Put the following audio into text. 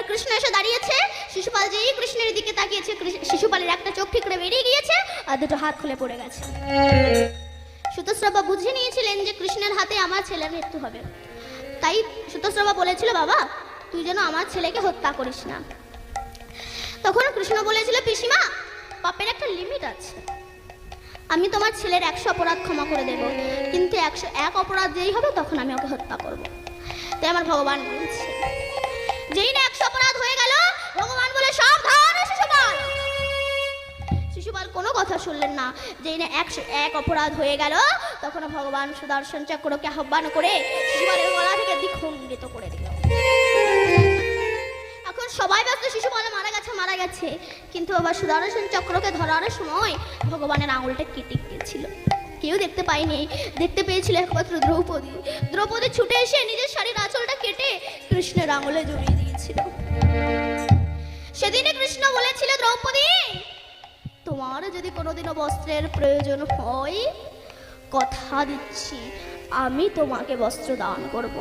কৃষ্ণ এসে দাঁড়িয়েছে। শিশুপাল যেই কৃষ্ণের দিকে তাকিয়েছে, শিশুপালের একটা চোখ ঠিক করে বেরিয়ে গিয়েছে আর দুটো হাত খুলে পড়ে গেছে। সুতস্রাবা বুঝে নিয়েছিলেন যে কৃষ্ণের হাতে আমার ছেলের মৃত্যু হবে, তাই সুতস্রাবা বলেছিল, বাবা তুই যেন আমার ছেলেকে হত্যা করিস না। তখন কৃষ্ণ বলেছিল, পিসিমা পাপের একটা লিমিট আছে, আমি তোমার ছেলের 100 অপরাধ ক্ষমা করে দেব, কিন্তু 101 অপরাধ যেই হবে তখন আমি ওকে হত্যা করব। তাই আমার ভগবান বলছে, যেই না 100 অপরাধ হয়ে গেল, ভগবান বলে সাবধান শিশুপাল। শিশুপাল কোনো কথা শুনলেন না। যেই না 101 অপরাধ হয়ে গেল, তখন ভগবান সুদর্শন চক্রকে আহ্বান করে শিশুপালের গলা থেকে দ্বিখণ্ডিত করে দিল। এখন সবাই ব্যস্ত, শিশুপাল মারা গেছে, কিন্তু আবার সুদর্শন চক্রকে ধরার সময় ভগবানের আঙুলটা কেটে গিয়েছিল। কেউ দেখতে পায়নি, দেখতে পেয়েছিল একমাত্র দ্রৌপদী। দ্রৌপদী ছুটে এসে নিজের শাড়ির আঁচলটা কেটে কৃষ্ণের আঙুলে জড়িয়ে দিয়েছিল। সেদিনে কৃষ্ণ বলেছিল, দ্রৌপদী তোমার যদি কোনোদিনও বস্ত্রের প্রয়োজন হয়, কথা দিচ্ছি আমি তোমাকে বস্ত্র দান করব।